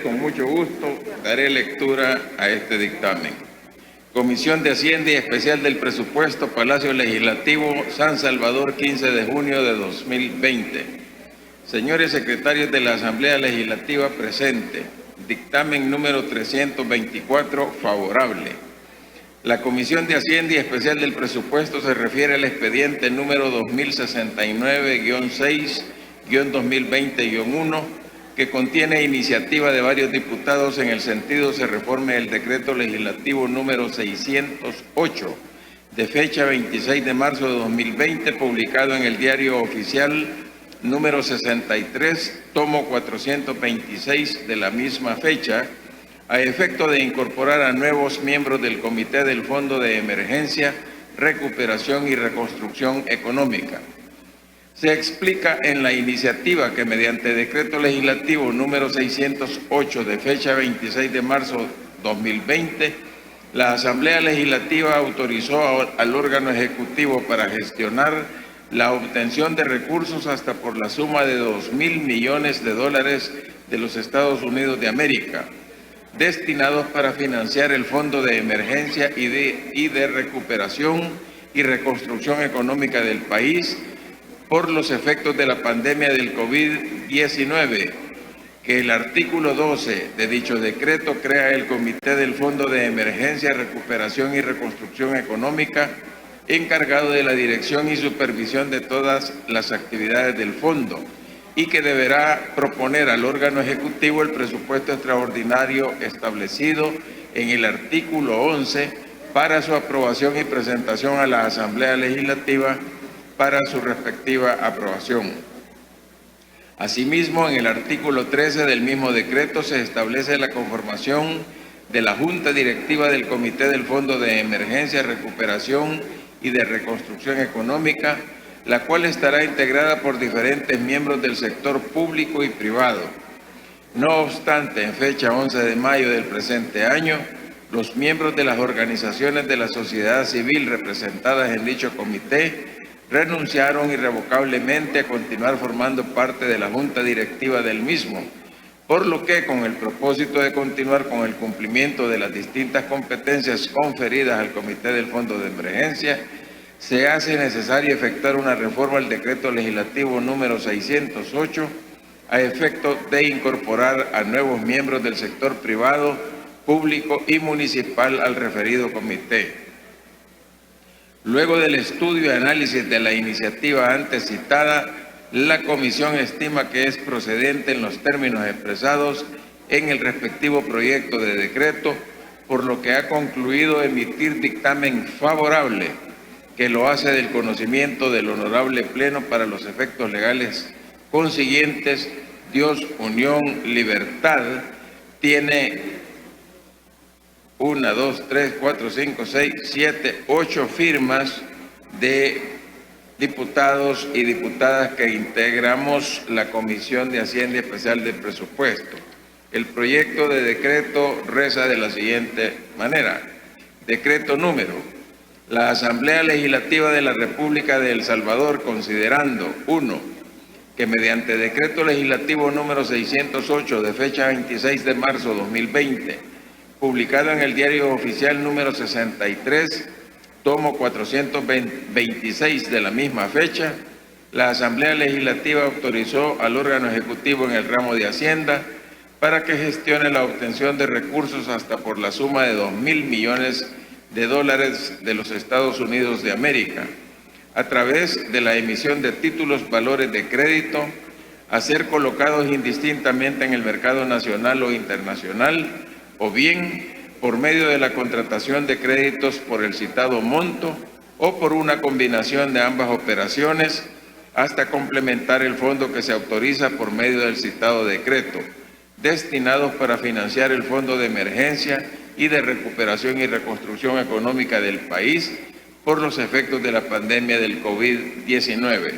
Con mucho gusto daré lectura a este dictamen. Comisión de Hacienda y Especial del Presupuesto, Palacio Legislativo, San Salvador, 15 de junio de 2020. Señores secretarios de la Asamblea Legislativa presente, dictamen número 324, favorable. La Comisión de Hacienda y Especial del Presupuesto se refiere al expediente número 2069-6-2020-1, que contiene iniciativa de varios diputados en el sentido se reforme el decreto legislativo número 608, de fecha 26 de marzo de 2020, publicado en el Diario Oficial número 63, tomo 426 de la misma fecha, a efecto de incorporar a nuevos miembros del Comité del Fondo de Emergencia, Recuperación y Reconstrucción Económica. Se explica en la iniciativa que mediante decreto legislativo número 608 de fecha 26 de marzo 2020, la Asamblea Legislativa autorizó al órgano ejecutivo para gestionar la obtención de recursos hasta por la suma de $2.000 millones de los Estados Unidos de América, destinados para financiar el Fondo de Emergencia y de Recuperación y Reconstrucción Económica del país por los efectos de la pandemia del COVID-19, que el artículo 12 de dicho decreto crea el Comité del Fondo de Emergencia, Recuperación y Reconstrucción Económica, encargado de la dirección y supervisión de todas las actividades del fondo, y que deberá proponer al órgano ejecutivo el presupuesto extraordinario establecido en el artículo 11 para su aprobación y presentación a la Asamblea Legislativa para su respectiva aprobación. Asimismo, en el artículo 13 del mismo decreto se establece la conformación de la Junta Directiva del Comité del Fondo de Emergencia, Recuperación y de Reconstrucción Económica, la cual estará integrada por diferentes miembros del sector público y privado. No obstante, en fecha 11 de mayo del presente año, los miembros de las organizaciones de la sociedad civil representadas en dicho comité renunciaron irrevocablemente a continuar formando parte de la Junta Directiva del mismo, por lo que, con el propósito de continuar con el cumplimiento de las distintas competencias conferidas al Comité del Fondo de Emergencia, se hace necesario efectuar una reforma al decreto legislativo número 608 a efecto de incorporar a nuevos miembros del sector privado, público y municipal al referido comité. Luego del estudio y análisis de la iniciativa antes citada, la Comisión estima que es procedente en los términos expresados en el respectivo proyecto de decreto, por lo que ha concluido emitir dictamen favorable, que lo hace del conocimiento del Honorable Pleno para los efectos legales consiguientes. Dios, Unión, Libertad, tiene 1, 2, 3, 4, 5, 6, 7, 8 firmas de diputados y diputadas que integramos la Comisión de Hacienda Especial del Presupuesto. El proyecto de decreto reza de la siguiente manera. Decreto número: la Asamblea Legislativa de la República de El Salvador, considerando 1. que mediante decreto legislativo número 608 de fecha 26 de marzo de 2020, publicado en el Diario Oficial número 63, tomo 426 de la misma fecha, la Asamblea Legislativa autorizó al órgano ejecutivo en el ramo de Hacienda para que gestione la obtención de recursos hasta por la suma de $2.000 millones de los Estados Unidos de América, a través de la emisión de títulos valores de crédito, a ser colocados indistintamente en el mercado nacional o internacional, o bien por medio de la contratación de créditos por el citado monto o por una combinación de ambas operaciones, hasta complementar el fondo que se autoriza por medio del citado decreto, destinados para financiar el Fondo de Emergencia y de Recuperación y Reconstrucción Económica del país por los efectos de la pandemia del COVID-19.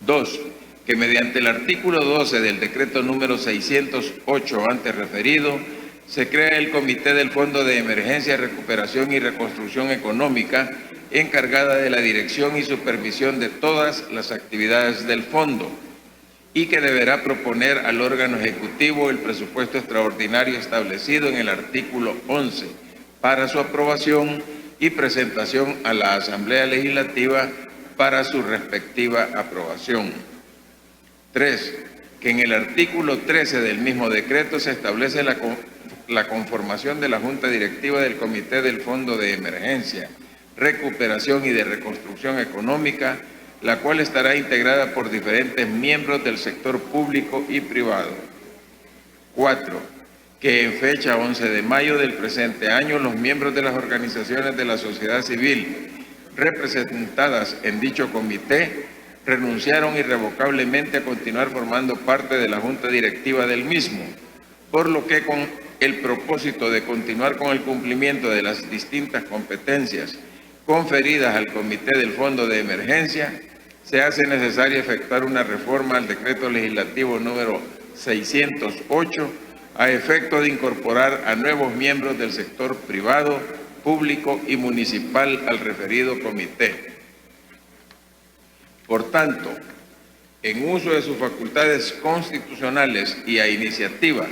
2. Que mediante el artículo 12 del decreto número 608 antes referido, se crea el Comité del Fondo de Emergencia, Recuperación y Reconstrucción Económica, encargada de la dirección y supervisión de todas las actividades del fondo, y que deberá proponer al órgano ejecutivo el presupuesto extraordinario establecido en el artículo 11 para su aprobación y presentación a la Asamblea Legislativa para su respectiva aprobación. 3. Que en el artículo 13 del mismo decreto se establece la conformación de la Junta Directiva del Comité del Fondo de Emergencia, Recuperación y de Reconstrucción Económica, la cual estará integrada por diferentes miembros del sector público y privado. 4. Que en fecha 11 de mayo del presente año, los miembros de las organizaciones de la sociedad civil representadas en dicho comité renunciaron irrevocablemente a continuar formando parte de la Junta Directiva del mismo, por lo que con el propósito de continuar con el cumplimiento de las distintas competencias conferidas al Comité del Fondo de Emergencia, se hace necesario efectuar una reforma al Decreto Legislativo número 608 a efecto de incorporar a nuevos miembros del sector privado, público y municipal al referido comité. Por tanto, en uso de sus facultades constitucionales y a iniciativa,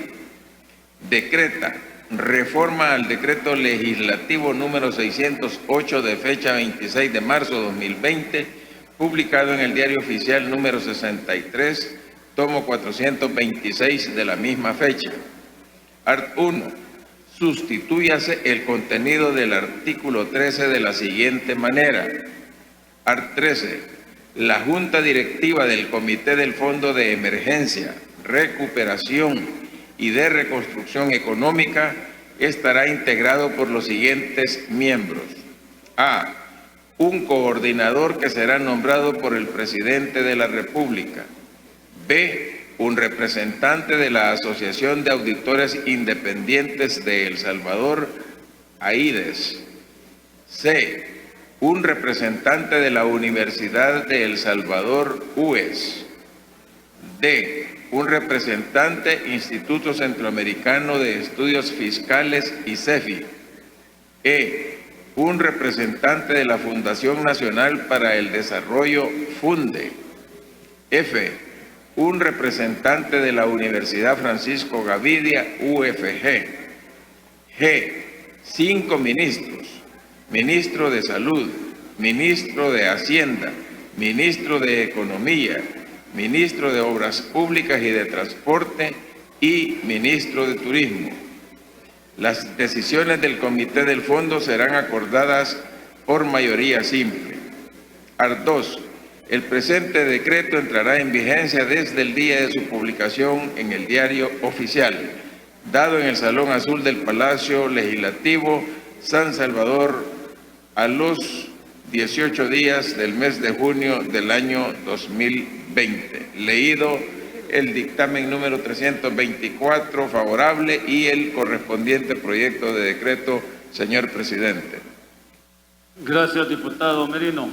decreta reforma al Decreto Legislativo número 608 de fecha 26 de marzo de 2020, publicado en el Diario Oficial número 63, tomo 426 de la misma fecha. Art. 1. Sustitúyase el contenido del artículo 13 de la siguiente manera. Art. 13. La Junta Directiva del Comité del Fondo de Emergencia, Recuperación y de Reconstrucción Económica estará integrado por los siguientes miembros. A. Un coordinador que será nombrado por el Presidente de la República. B. Un representante de la Asociación de Auditores Independientes de El Salvador, AIDES. C. Un representante de la Universidad de El Salvador, UES. D. Un representante Instituto Centroamericano de Estudios Fiscales, ICEFI. E. Un representante de la Fundación Nacional para el Desarrollo, FUNDE. F. Un representante de la Universidad Francisco Gavidia, UFG. G. 5 ministros. Ministro de Salud, Ministro de Hacienda, Ministro de Economía, Ministro de Obras Públicas y de Transporte y Ministro de Turismo. Las decisiones del Comité del Fondo serán acordadas por mayoría simple. Art. 2. El presente decreto entrará en vigencia desde el día de su publicación en el Diario Oficial, dado en el Salón Azul del Palacio Legislativo, San Salvador, a los 18 días del mes de junio del año 2020. Leído el dictamen número 324 favorable y el correspondiente proyecto de decreto, señor presidente. Gracias, diputado Merino.